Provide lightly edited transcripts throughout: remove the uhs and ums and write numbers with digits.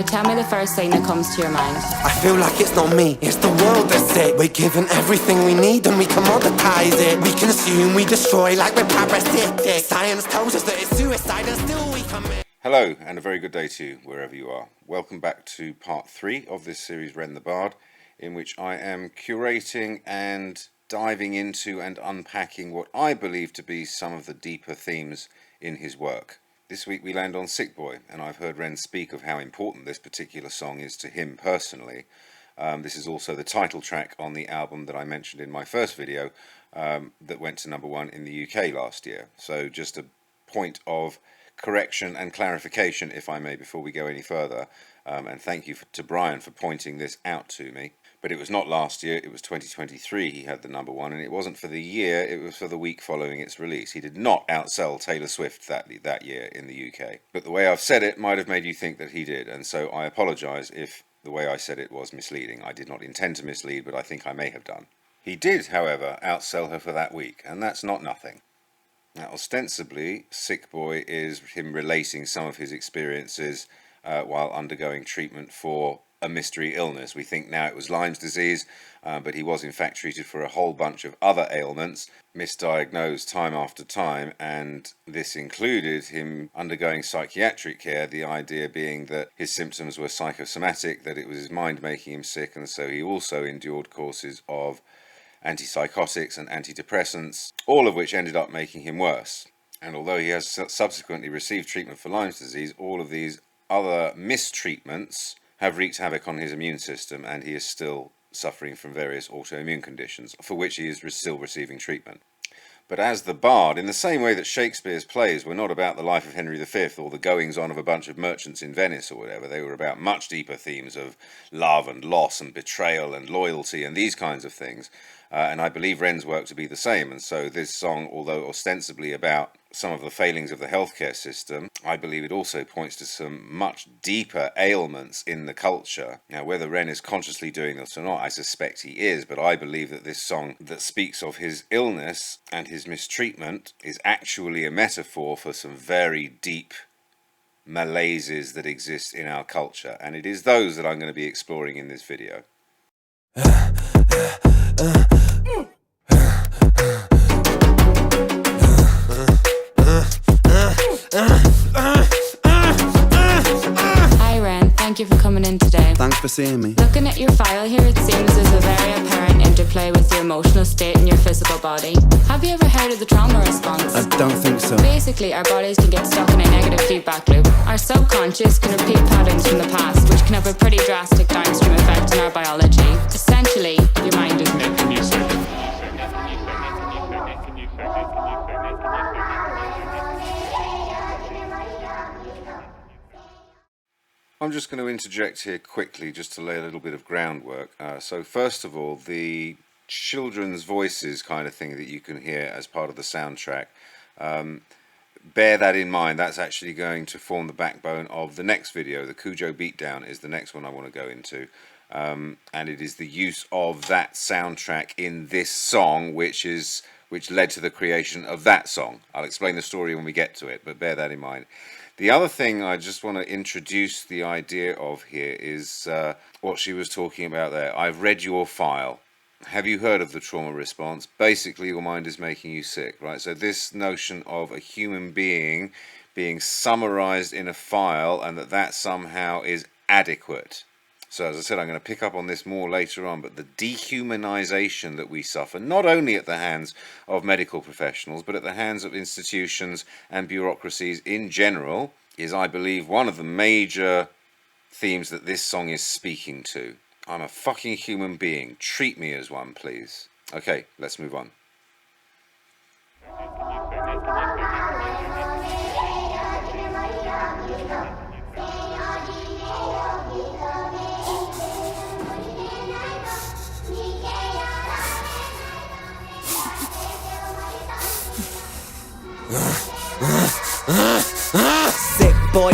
Now tell me the first thing that comes to your mind. I feel like it's not me, it's the world that's sick. We're given everything we need and we commoditize it. We consume, we destroy like we're parasitic. Science tells us that it's suicide and still we commit. Hello, and a very good day to you, wherever you are. Welcome back to part 3 of this series, Ren the Bard, in which I am curating and diving into and unpacking what I believe to be some of the deeper themes in his work. This week we land on Sick Boy, and I've heard Ren speak of how important this particular song is to him personally. This is also the title track on the album that I mentioned in my first video that went to #1 in the UK last year. So just a point of correction and clarification, if I may, before we go any further. And thank you to Brian for pointing this out to me. But it was not last year, it was 2023 he had the #1, and it wasn't for the year, it was for the week following its release. He did not outsell Taylor Swift that year in the UK. But the way I've said it might have made you think that he did, and so I apologise if the way I said it was misleading. I did not intend to mislead, but I think I may have done. He did, however, outsell her for that week, and that's not nothing. Now, ostensibly, Sick Boy is him relating some of his experiences while undergoing treatment for a mystery illness. We think now it was Lyme's disease, but he was in fact treated for a whole bunch of other ailments, misdiagnosed time after time, and this included him undergoing psychiatric care, the idea being that his symptoms were psychosomatic, that it was his mind making him sick, and so he also endured courses of antipsychotics and antidepressants, all of which ended up making him worse. And although he has subsequently received treatment for Lyme's disease, all of these other mistreatments have wreaked havoc on his immune system, and he is still suffering from various autoimmune conditions, for which he is still receiving treatment. But as the Bard, in the same way that Shakespeare's plays were not about the life of Henry V or the goings-on of a bunch of merchants in Venice or whatever, they were about much deeper themes of love and loss and betrayal and loyalty and these kinds of things. And I believe Ren's work to be the same, and so this song, although ostensibly about some of the failings of the healthcare system, I believe it also points to some much deeper ailments in the culture. Now, whether Ren is consciously doing this or not, I suspect he is, but I believe that this song that speaks of his illness and his mistreatment is actually a metaphor for some very deep malaises that exist in our culture, and it is those that I'm going to be exploring in this video. Hi Ren, thank you for coming in today. Thanks for seeing me. Looking at your file here, it seems there's a very apparent interplay with your emotional state and your physical body. Have you ever heard of the trauma response? I don't think so. Basically, our bodies can get stuck in a negative feedback loop. Our subconscious can repeat patterns from the past, which can have a pretty drastic downstream effect on our biology. Essentially, your mind is making you sick. I'm just going to interject here quickly just to lay a little bit of groundwork. So first of all, the children's voices kind of thing that you can hear as part of the soundtrack, bear that in mind. That's actually going to form the backbone of the next video. The Cujo Beatdown is the next one I want to go into. And it is the use of that soundtrack in this song which led to the creation of that song. I'll explain the story when we get to it, but bear that in mind. The other thing I just want to introduce the idea of here is what she was talking about there. I've read your file. Have you heard of the trauma response? Basically, your mind is making you sick, right? So this notion of a human being summarized in a file and that somehow is adequate. So as I said, I'm going to pick up on this more later on, but the dehumanization that we suffer, not only at the hands of medical professionals, but at the hands of institutions and bureaucracies in general, is, I believe, one of the major themes that this song is speaking to. I'm a fucking human being. Treat me as one, please. Okay, let's move on.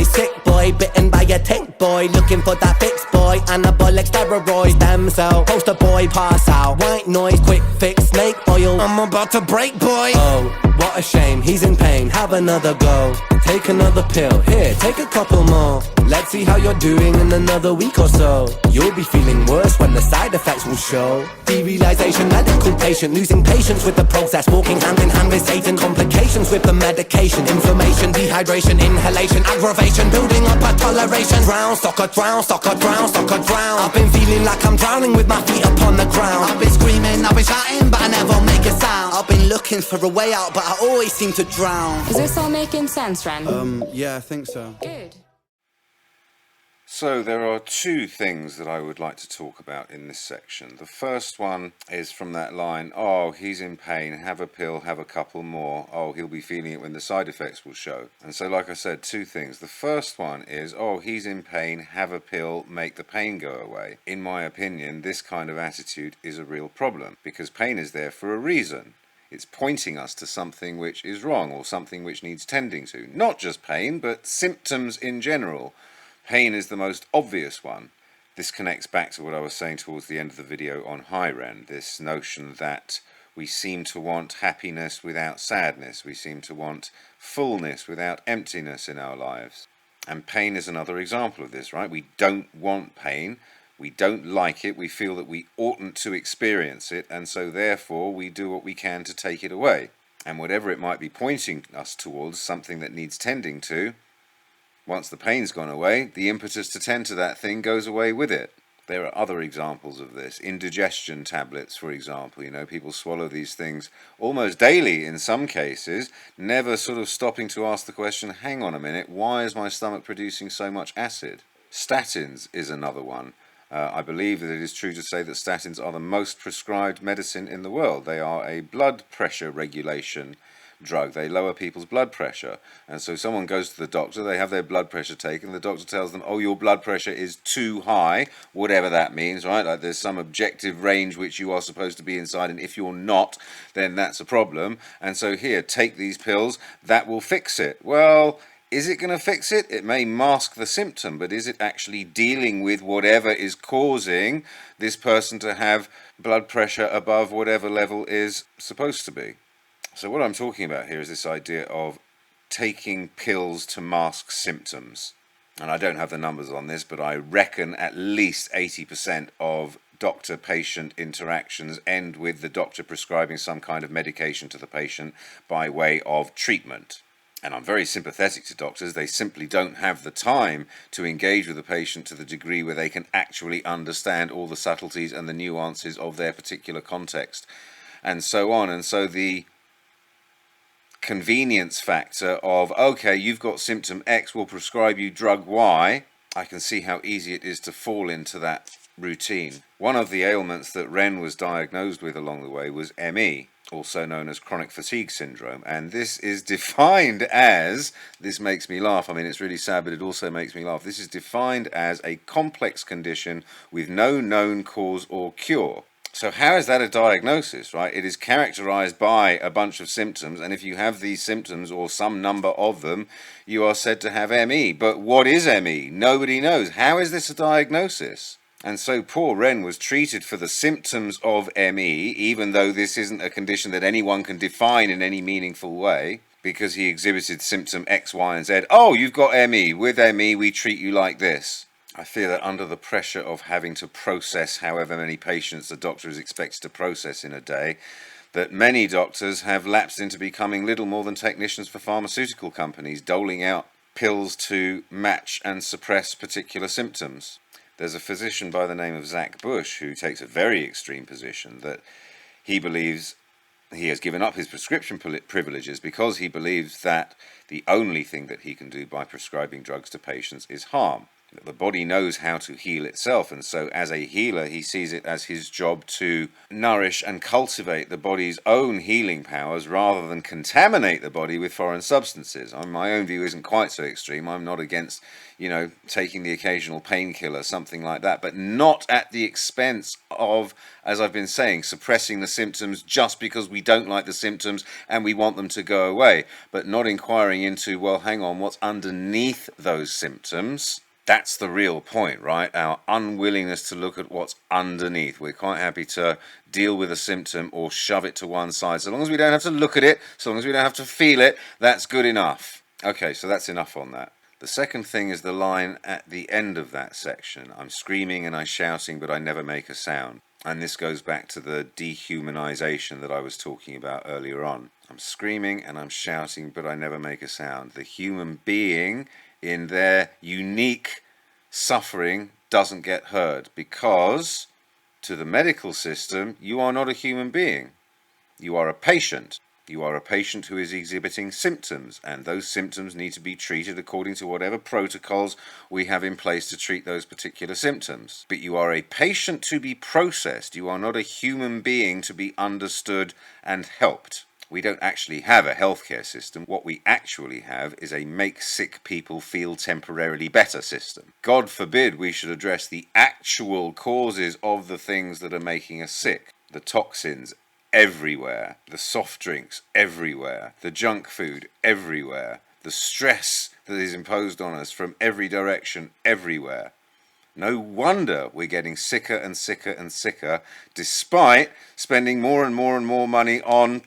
Sick boy, bitten by a tick boy, looking for that fix boy, anabolic steroids, stem cell, poster boy, pass out, white noise, quick fix, snake oil, I'm about to break boy. Oh, what a shame, he's in pain, have another go, take another pill, here, take a couple more. Let's see how you're doing in another week or so. You'll be feeling worse when the side effects will show. Derealization, medical patient losing patience with the process, walking hand in hand with Satan. Complications with the medication, inflammation, dehydration, inhalation, aggravation, building up a toleration. Drown, soccer, drown, soccer, drown, soccer, drown. I've been feeling like I'm drowning with my feet upon the ground. I've been screaming, I've been shouting, but I never make a sound. I've been looking for a way out, but I always seem to drown. Is this all making sense, Ren? Yeah, I think so. Good. So there are two things that I would like to talk about in this section. The first one is from that line, oh, he's in pain, have a pill, have a couple more. Oh, he'll be feeling it when the side effects will show. And so, like I said, two things. The first one is, oh, he's in pain, have a pill, make the pain go away. In my opinion, this kind of attitude is a real problem because pain is there for a reason. It's pointing us to something which is wrong or something which needs tending to. Not just pain, but symptoms in general. Pain is the most obvious one. This connects back to what I was saying towards the end of the video on high Ren, this notion that we seem to want happiness without sadness. We seem to want fullness without emptiness in our lives. And pain is another example of this, right? We don't want pain. We don't like it. We feel that we oughtn't to experience it. And so therefore we do what we can to take it away. And whatever it might be pointing us towards, something that needs tending to, once the pain's gone away, the impetus to tend to that thing goes away with it. There are other examples of this. Indigestion tablets, for example. You know, people swallow these things almost daily in some cases, never sort of stopping to ask the question, hang on a minute, why is my stomach producing so much acid? Statins is another one. I believe that it is true to say that statins are the most prescribed medicine in the world. They are a blood pressure regulation drug. They lower people's blood pressure, and so someone goes to the doctor, they have their blood pressure taken, the doctor tells them, oh, your blood pressure is too high, whatever that means, right? Like there's some objective range which you are supposed to be inside, and if you're not, then that's a problem, and so here, take these pills, that will fix it. Well, is it going to fix it? It may mask the symptom, but is it actually dealing with whatever is causing this person to have blood pressure above whatever level is supposed to be? So what I'm talking about here is this idea of taking pills to mask symptoms. And I don't have the numbers on this, but I reckon at least 80% of doctor-patient interactions end with the doctor prescribing some kind of medication to the patient by way of treatment. And I'm very sympathetic to doctors. They simply don't have the time to engage with the patient to the degree where they can actually understand all the subtleties and the nuances of their particular context, and so on. And so the convenience factor of, okay, you've got symptom X, we'll prescribe you drug Y, I can see how easy it is to fall into that routine. One of the ailments that Ren was diagnosed with along the way was ME, also known as chronic fatigue syndrome, and this is defined as, this makes me laugh, I mean it's really sad but it also makes me laugh, this is defined as a complex condition with no known cause or cure. So how is that a diagnosis, right? It is characterized by a bunch of symptoms, and if you have these symptoms or some number of them, you are said to have ME. But what is ME? Nobody knows. How is this a diagnosis? And so poor Ren was treated for the symptoms of ME, even though this isn't a condition that anyone can define in any meaningful way, because he exhibited symptom X, Y, and Z. Oh, you've got ME. With ME, we treat you like this. I fear that under the pressure of having to process however many patients the doctor is expected to process in a day, that many doctors have lapsed into becoming little more than technicians for pharmaceutical companies, doling out pills to match and suppress particular symptoms. There's a physician by the name of Zach Bush who takes a very extreme position that he believes he has given up his prescription privileges because he believes that the only thing that he can do by prescribing drugs to patients is harm. The body knows how to heal itself, and so as a healer he sees it as his job to nourish and cultivate the body's own healing powers rather than contaminate the body with foreign substances. My own view isn't quite so extreme. I'm not against, taking the occasional painkiller, something like that, but not at the expense of, as I've been saying, suppressing the symptoms just because we don't like the symptoms and we want them to go away, but not inquiring into, well, hang on, what's underneath those symptoms. That's the real point, right? Our unwillingness to look at what's underneath. We're quite happy to deal with a symptom or shove it to one side. So long as we don't have to look at it, so long as we don't have to feel it, that's good enough. Okay, so that's enough on that. The second thing is the line at the end of that section. I'm screaming and I'm shouting, but I never make a sound. And this goes back to the dehumanisation that I was talking about earlier on. I'm screaming and I'm shouting, but I never make a sound. The human being, in their unique suffering, doesn't get heard because, to the medical system, you are not a human being. You are a patient. You are a patient who is exhibiting symptoms, and those symptoms need to be treated according to whatever protocols we have in place to treat those particular symptoms. But you are a patient to be processed. You are not a human being to be understood and helped. We don't actually have a healthcare system. What we actually have is a make sick people feel temporarily better system. God forbid we should address the actual causes of the things that are making us sick. The toxins everywhere, the soft drinks everywhere, the junk food everywhere, the stress that is imposed on us from every direction everywhere. No wonder we're getting sicker and sicker and sicker, despite spending more and more and more money on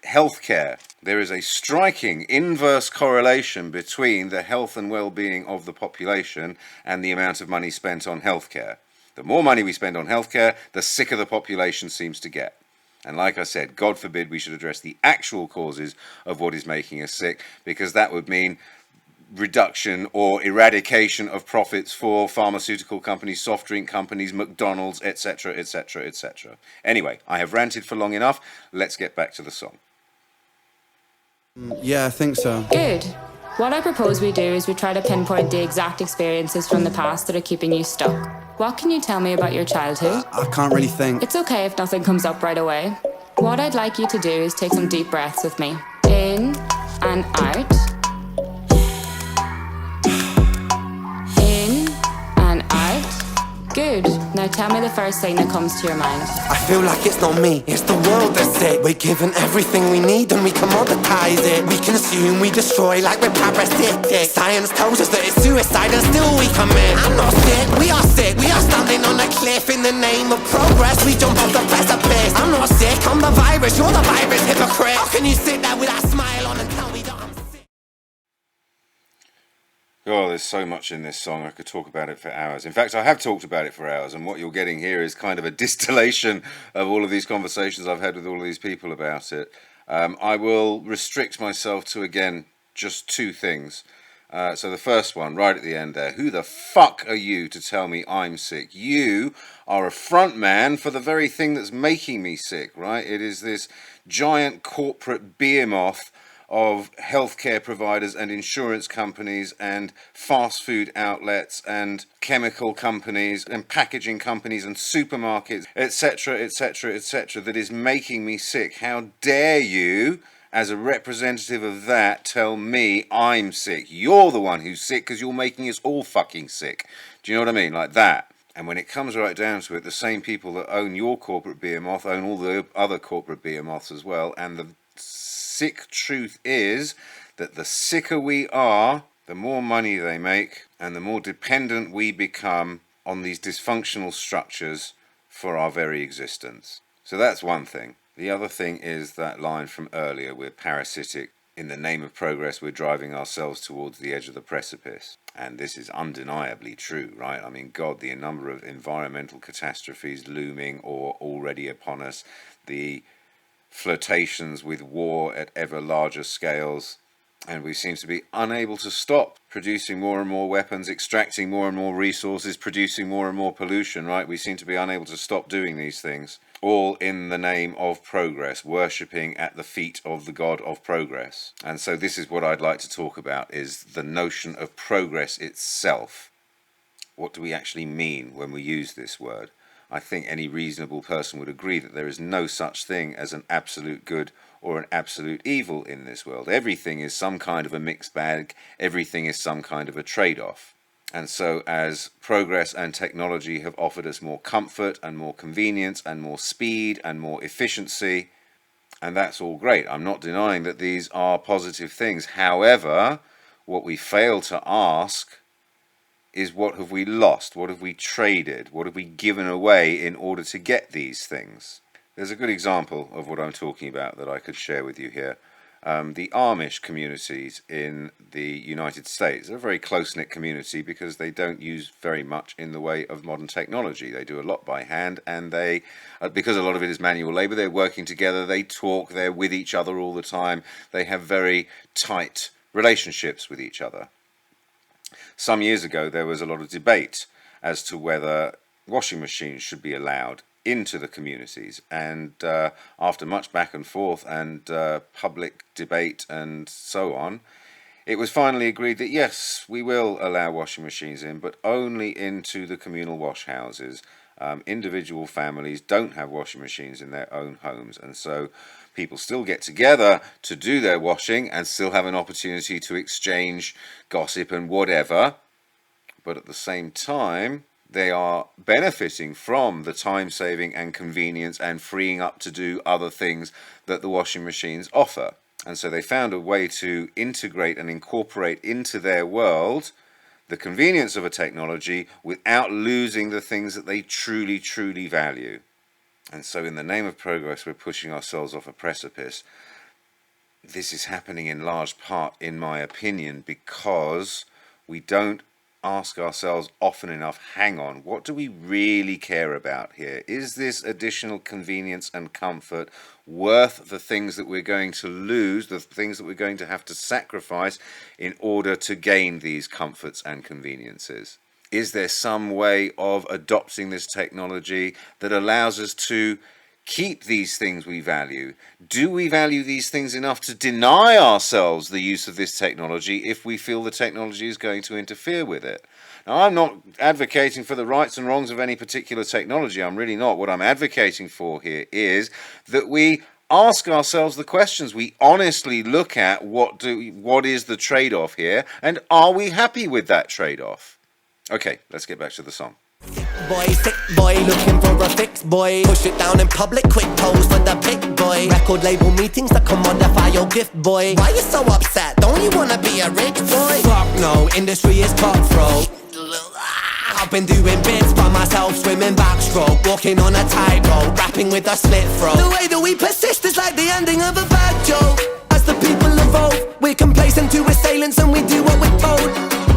healthcare. There is a striking inverse correlation between the health and well-being of the population and the amount of money spent on healthcare. The more money we spend on healthcare, the sicker the population seems to get. And like I said, God forbid we should address the actual causes of what is making us sick, because that would mean reduction or eradication of profits for pharmaceutical companies, soft drink companies, McDonald's, etc., etc., etc. Anyway, I have ranted for long enough. Let's get back to the song. Yeah, I think so. Good. What I propose we do is we try to pinpoint the exact experiences from the past that are keeping you stuck. What can you tell me about your childhood? I can't really think. It's okay if nothing comes up right away. What I'd like you to do is take some deep breaths with me. In and out. In and out. Good. Now tell me the first thing that comes to your mind. I feel like it's not me, it's the world that's sick. We're given everything we need and we commoditize it. We consume, we destroy like we're parasitic. Science tells us that it's suicide and still we commit. I'm not sick, we are sick. We are standing on a cliff in the name of progress. We jump off the precipice. I'm not sick, I'm the virus, you're the virus, hypocrite. How can you sit there with that smile on and tell me that I'm sick? Oh, there's so much in this song. I could talk about it for hours. In fact, I have talked about it for hours, and what you're getting here is kind of a distillation of all of these conversations I've had with all of these people about it. I will restrict myself to, again, just two things. So the first one, right at the end there, who the fuck are you to tell me I'm sick? You are a front man for the very thing that's making me sick, right? It is this giant corporate behemoth of healthcare providers and insurance companies and fast food outlets and chemical companies and packaging companies and supermarkets, etc., etc., etc., that is making me sick. How dare you, as a representative of that, tell me I'm sick? You're the one who's sick because you're making us all fucking sick. Do you know what I mean? Like that. And when it comes right down to it, the same people that own your corporate behemoth own all the other corporate behemoths as well. And the sick truth is that the sicker we are, the more money they make, and the more dependent we become on these dysfunctional structures for our very existence. So that's one thing. The other thing is that line from earlier, we're parasitic. In the name of progress, we're driving ourselves towards the edge of the precipice. And this is undeniably true, right? I mean, God, the number of environmental catastrophes looming or already upon us, the flirtations with war at ever larger scales, and we seem to be unable to stop producing more and more weapons, extracting more and more resources, producing more and more pollution, right? We seem to be unable to stop doing these things, all in the name of progress, worshipping at the feet of the God of progress. And so this is what I'd like to talk about, is the notion of progress itself. What do we actually mean when we use this word? I think any reasonable person would agree that there is no such thing as an absolute good or an absolute evil in this world. Everything is some kind of a mixed bag. Everything is some kind of a trade-off. And so as progress and technology have offered us more comfort and more convenience and more speed and more efficiency, and that's all great. I'm not denying that these are positive things. However, what we fail to ask is, what have we lost? What have we traded? What have we given away in order to get these things? There's a good example of what I'm talking about that I could share with you here. the Amish communities in the United States. They're a very close-knit community because they don't use very much in the way of modern technology. They do a lot by hand, and they, because a lot of it is manual labor, they're working together, they talk, they're with each other all the time, they have very tight relationships with each other. Some years ago there was a lot of debate as to whether washing machines should be allowed into the communities, and after much back and forth and public debate and so on, it was finally agreed that yes, we will allow washing machines in, but only into the communal wash houses. Individual families don't have washing machines in their own homes, and so people still get together to do their washing and still have an opportunity to exchange gossip and whatever, but at the same time they are benefiting from the time saving and convenience and freeing up to do other things that the washing machines offer. And so they found a way to integrate and incorporate into their world the convenience of a technology without losing the things that they truly, truly value. And so in the name of progress, we're pushing ourselves off a precipice. This is happening in large part, in my opinion, because we don't ask ourselves often enough, hang on, what do we really care about here? Is this additional convenience and comfort worth the things that we're going to lose, the things that we're going to have to sacrifice in order to gain these comforts and conveniences? Is there some way of adopting this technology that allows us to keep these things we value? Do we value these things enough to deny ourselves the use of this technology if we feel the technology is going to interfere with it? Now, I'm not advocating for the rights and wrongs of any particular technology. I'm really not. What I'm advocating for here is that we ask ourselves the questions. We honestly look at what is the trade-off here, and are we happy with that trade-off? Okay, let's get back to the song. Boy, sick boy, looking for a fix, boy. Push it down in public, quick pose for the pic, boy. Record label meetings to commodify your gift, boy. Why you so upset? Don't you wanna be a rich boy? Fuck no, industry is cutthroat. I've been doing bits by myself, swimming backstroke, walking on a tightrope, rapping with a slit throat. The way that we persist is like the ending of a bad joke. As the people evolve, we're complacent to assailants and we do what we're told.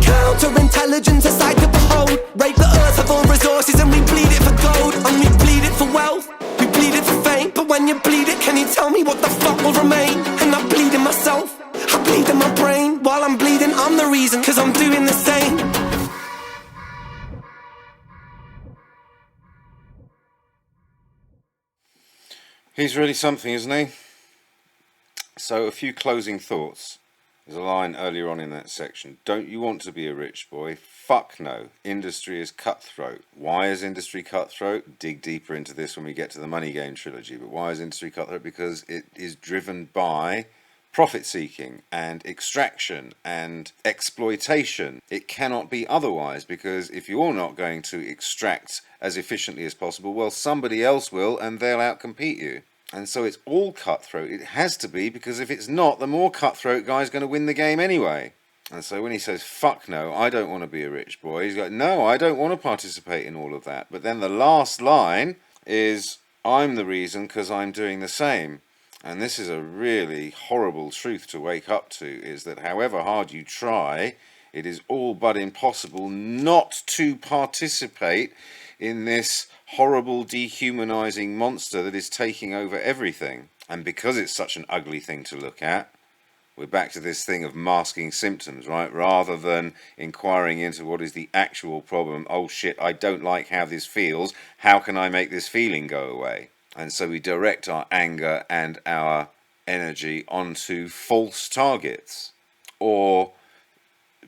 Counterintelligence, a sight to behold. Rape the earth of all resources and we bleed it for gold. And we bleed it for wealth, we bleed it for fame. But when you bleed it, can you tell me what the fuck will remain? And I bleed in myself, I bleed in my brain. While I'm bleeding, I'm the reason, cause I'm doing the same. He's really something, isn't he? So a few closing thoughts. There's a line earlier on in that section. Don't you want to be a rich boy? Fuck no. Industry is cutthroat. Why is industry cutthroat? Dig deeper into this when we get to the Money Game trilogy. But why is industry cutthroat? Because it is driven by profit seeking and extraction and exploitation. It cannot be otherwise, because if you're not going to extract as efficiently as possible, well, somebody else will, and they'll outcompete you. And so it's all cutthroat. It has to be, because if it's not, the more cutthroat guy's going to win the game anyway. And so when he says, fuck no, I don't want to be a rich boy, he's like, no, I don't want to participate in all of that. But then the last line is, I'm the reason because I'm doing the same. And this is a really horrible truth to wake up to, is that however hard you try, it is all but impossible not to participate in this horrible dehumanizing monster that is taking over everything. And because it's such an ugly thing to look at, we're back to this thing of masking symptoms, right? Rather than inquiring into what is the actual problem. Oh shit, I don't like how this feels. How can I make this feeling go away? And so we direct our anger and our energy onto false targets, or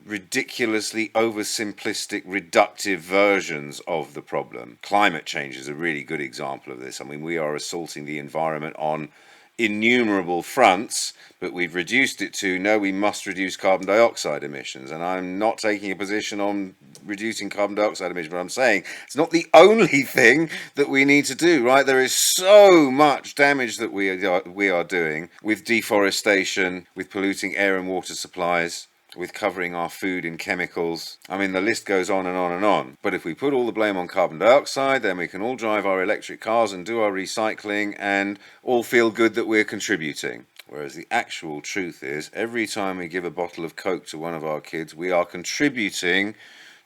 ridiculously oversimplistic, reductive versions of the problem. Climate change is a really good example of this. I mean, we are assaulting the environment on innumerable fronts, but we've reduced it to, no, we must reduce carbon dioxide emissions. And I'm not taking a position on reducing carbon dioxide emissions, but I'm saying it's not the only thing that we need to do, right? There is so much damage that we are doing with deforestation, with polluting air and water supplies, with covering our food in chemicals. I mean, the list goes on and on and on. But if we put all the blame on carbon dioxide, then we can all drive our electric cars and do our recycling and all feel good that we're contributing. Whereas the actual truth is, every time we give a bottle of Coke to one of our kids, we are contributing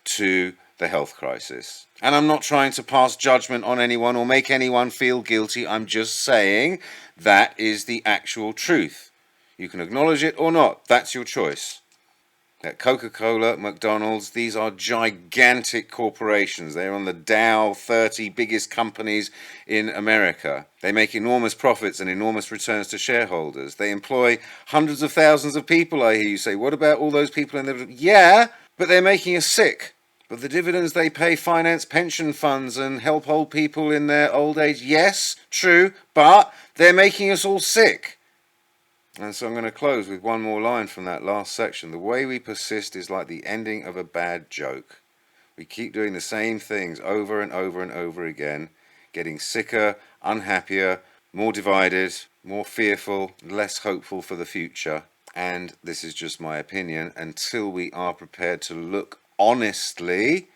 to the health crisis. And I'm not trying to pass judgment on anyone or make anyone feel guilty. I'm just saying that is the actual truth. You can acknowledge it or not. That's your choice. At Coca-Cola, McDonald's, these are gigantic corporations. They're on the Dow 30 biggest companies in America. They make enormous profits and enormous returns to shareholders. They employ hundreds of thousands of people, I hear you say. What about all those people in the... Yeah, but they're making us sick. But the dividends they pay finance pension funds and help old people in their old age. Yes, true, but they're making us all sick. And so I'm going to close with one more line from that last section. The way we persist is like the ending of a bad joke. We keep doing the same things over and over and over again, getting sicker, unhappier, more divided, more fearful, less hopeful for the future. And this is just my opinion, until we are prepared to look honestly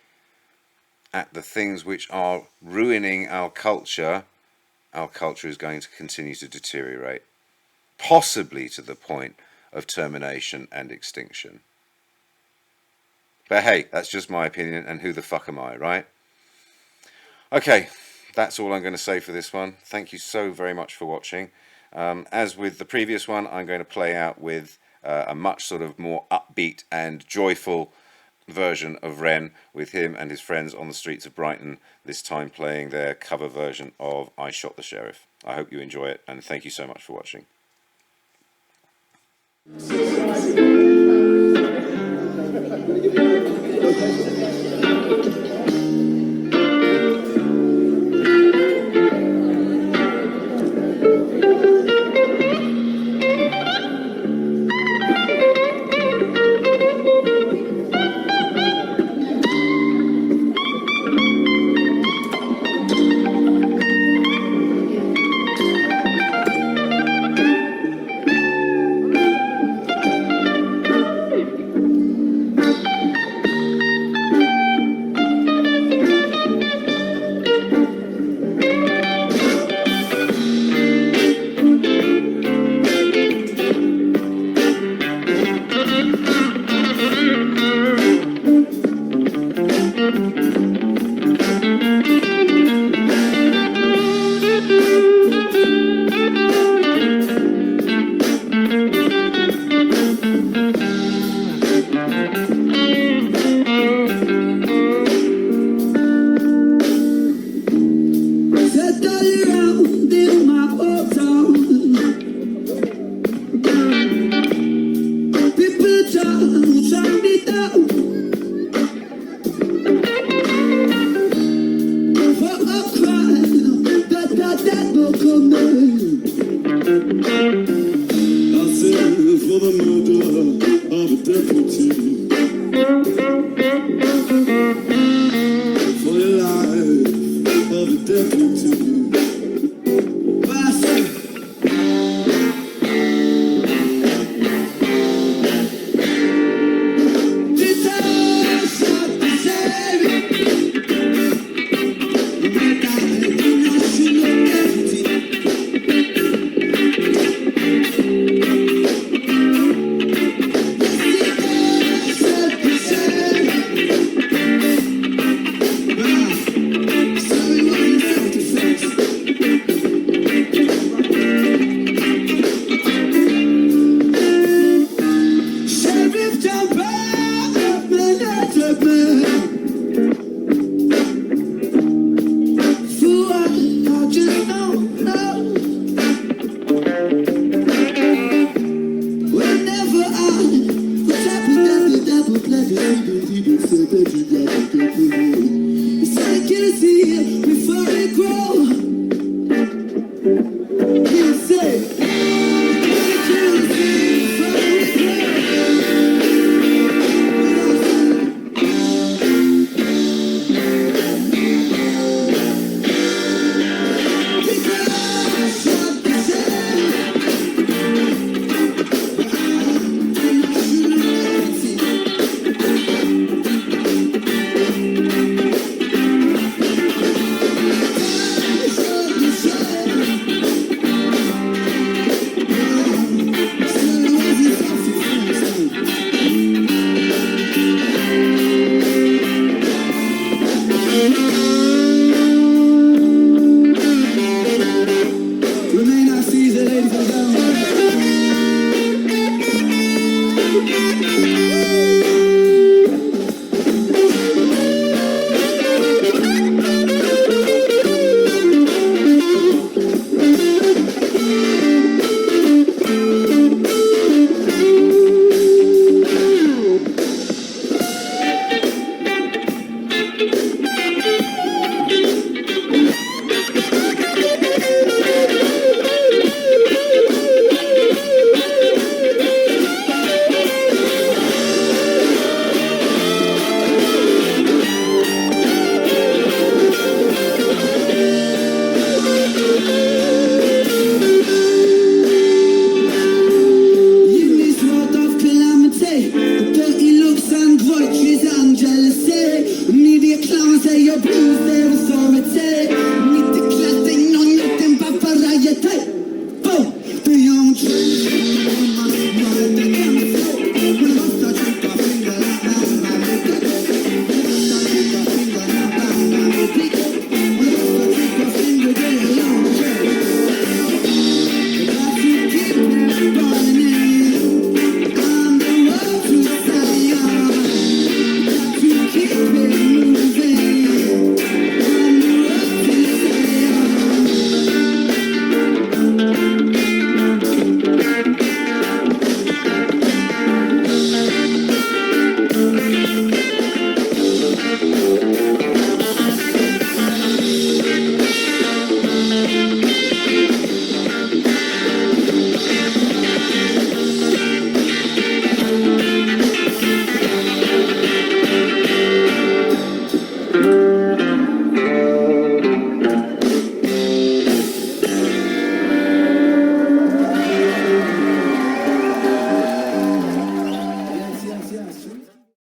at the things which are ruining our culture is going to continue to deteriorate. Possibly to the point of termination and extinction. But hey, that's just my opinion, and who the fuck am I, right? Okay, that's all I'm going to say for this one. Thank you so very much for watching. As with the previous one, I'm going to play out with a much sort of more upbeat and joyful version of Ren, with him and his friends on the streets of Brighton, this time playing their cover version of I Shot the Sheriff. I hope you enjoy it, and thank you so much for watching. Fuck Bye.